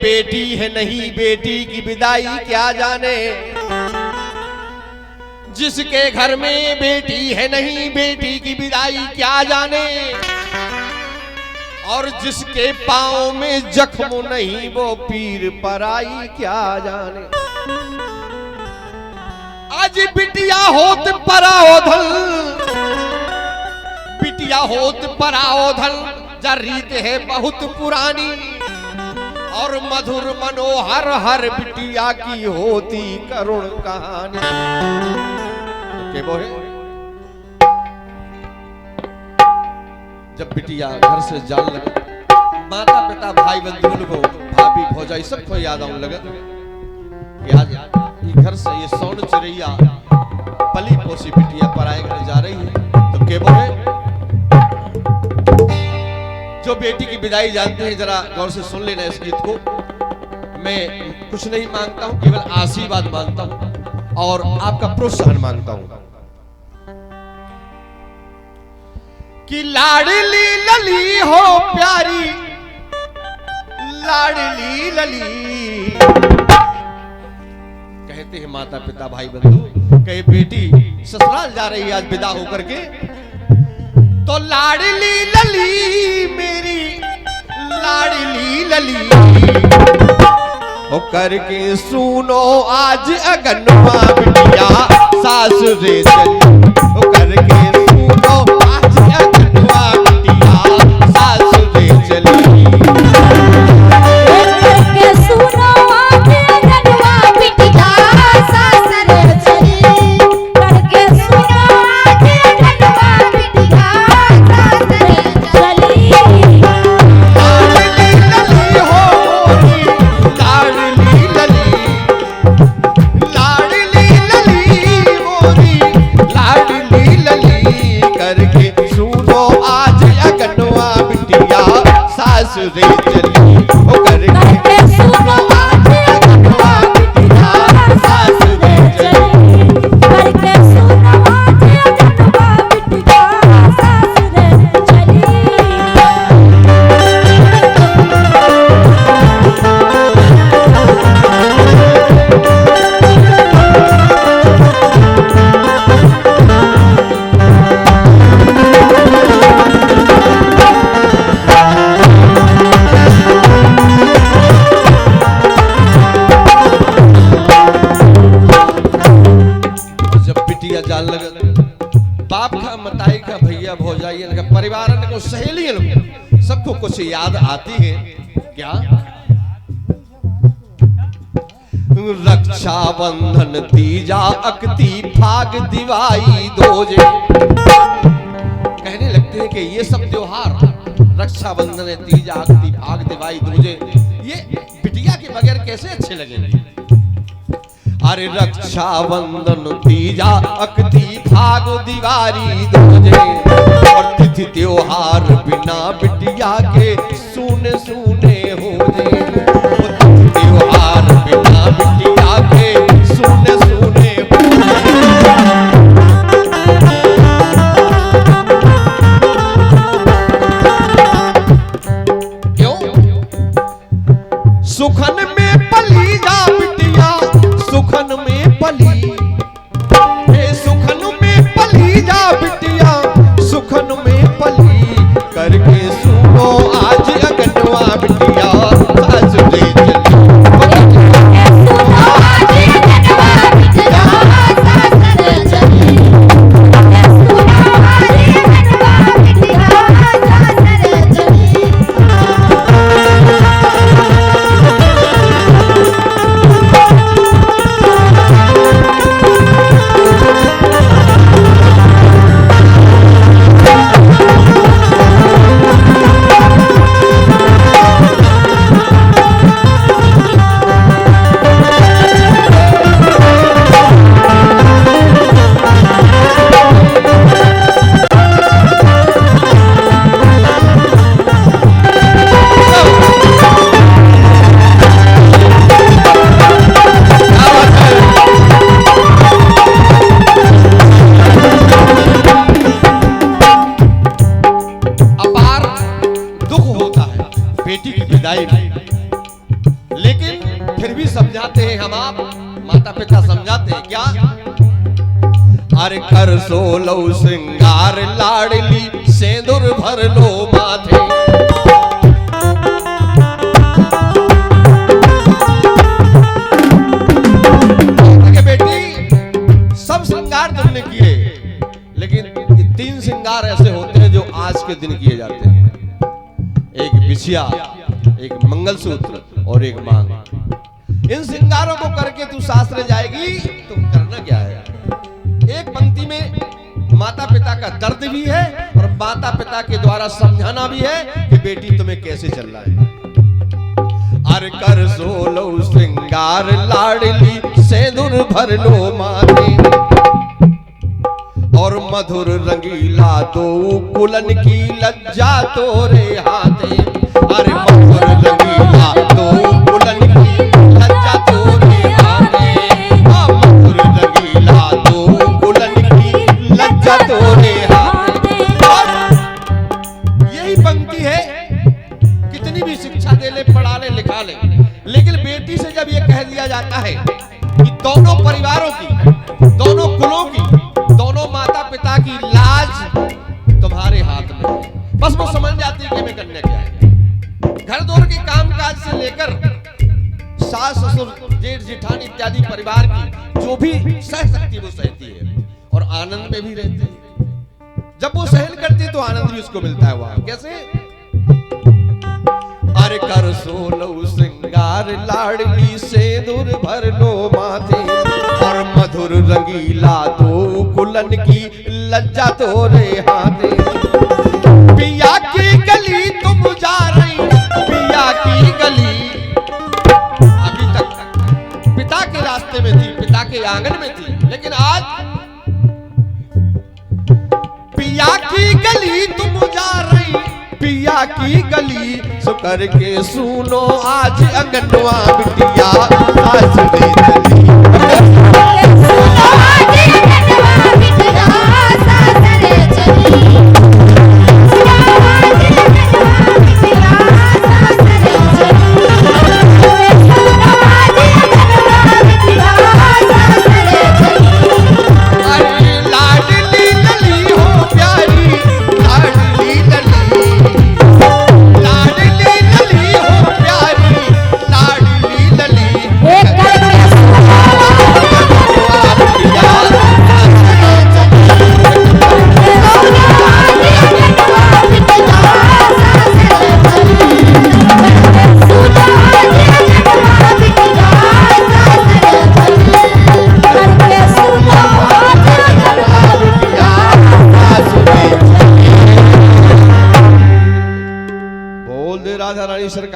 बेटी है नहीं बेटी की विदाई क्या जाने, जिसके घर में बेटी है नहीं बेटी की विदाई क्या जाने, और जिसके पांव में जख्म नहीं वो पीर पराई क्या जाने। आज बिटिया होत पराओधल, बिटिया होत पराओधल जा रीत है बहुत पुरानी, और मधुर मनोहर हर बिटिया की होती करुण कहानी। के वो है जब बिटिया घर से जान लगे, माता पिता भाई बंधु को भाभी भौजाई सबको याद आने लगा कि आज ये घर से ये सोन चिड़ैया पली पोसी बिटिया पराए घर जा रही है। तो के वो है जो बेटी की विदाई जानते हैं, जरा गौर से सुन लेना इस गीत को। मैं कुछ नहीं मांगता हूं, केवल आशीर्वाद मांगता हूं और आपका प्रोत्साहन मांगता हूं कि लाडली लली हो प्यारी, लाडली लली। कहते हैं माता पिता भाई बंधु कहे बेटी ससुराल जा रही है आज विदा होकर के, तो लाडली लली मेरी लाडली लली हो करके सुनो आज अगनवा बिटिया सासुरे चली, हो करके सुनो आज अगनवा बिटिया सासुरे चली। सासुरे चली हो करके सुनो आज अगनवा बिटिया सासुरे चली, करके सुनो आज अगनवा बिटिया सासुरे चली। बाप का मताई का भैया भौजाई का परिवार को सहेलियों सबको कुछ याद आती है क्या? रक्षाबंधन तीजा अकती फाग दिवाई दोजे, कहने लगते हैं कि ये सब त्योहार रक्षाबंधन तीजा अकती फाग दिवाई दोजे ये बिटिया के बगैर कैसे अच्छे लगेंगे? अरे रक्षाबंधन तीजा अकती फाग दिवारी दोजे, और तिथि त्योहार बिना बिटिया के सुने सुने हो जे, तिथि त्योहार बिना बिटिया के सुने सुने हो जे। क्यों? सुखन में पली जा बिटिया, सुखन में पली, सुखन में पली जा बिटिया, सुखन में पली, करके सुनो आज अगनवा बिटिया सासुरे चली, सुनो आज अगनवा बिटिया सासुरे चली, सुनो आज अगनवा बिटिया सासुरे चली। फिर भी समझाते हैं हम आप, माता पिता समझाते हैं क्या? अरे कर सोलो श्रृंगार लाडली सेंदूर भर लो माथे। बेटी सब श्रृंगार तुमने किए, लेकिन ये 3 श्रृंगार ऐसे होते हैं जो आज के दिन किए जाते हैं। एक बिछिया, एक मंगलसूत्र और एक मांग। इन श्रृंगारों को करके तू शास्त्र जाएगी, तुम करना क्या है? एक पंक्ति में माता पिता का दर्द भी है और माता पिता के द्वारा समझाना भी है कि बेटी तुम्हें कैसे चलना है। अरे कर सोलो श्रृंगार लाडली सेंदूर भर लो माथे, और मधुर रंगीला दो कुलन की लज्जा तोरे हाथे। अरे मधुर रंगीला दो कुलन की लज्जा तोरे हाथे, मधुर रंगीला दो कुलन की लज्जा तोरे हाथे। यही पंक्ति है, कितनी भी शिक्षा दे ले, पढ़ा ले, लिखा ले, लेकिन बेटी से जब ये कह दिया जाता है कि दोनों परिवारों की, दोनों कुलों की, दोनों माता पिता की लाज तुम्हारे हाथ में है, बस वो समझ जाती है कि मैं करने क्या है। घर दौर के काम काज से लेकर सास ससुर जेठ जेठानी इत्यादि परिवार की जो भी सह सकती है वो सहती है और आनंद में भी रहती है। जब वो सहन करती है तो आनंद भी उसको मिलता है। वहां कैसे? अरे कर सोलो श्रृंगार लाडली सेंदूर भर लो माथे, और मधुर रंगीला दो कुलन की लज्जा तोरे हाथे। पिया की गली तुम जा रही, पिया की गली। अभी तक पिता के रास्ते में थी, पिता के आंगन में थी, लेकिन आज पिया की गली तुम जा रही, पिया की गली सो करके सुनो आज अंगनवा बिटिया आज रे चली। राधा रानी सरकार।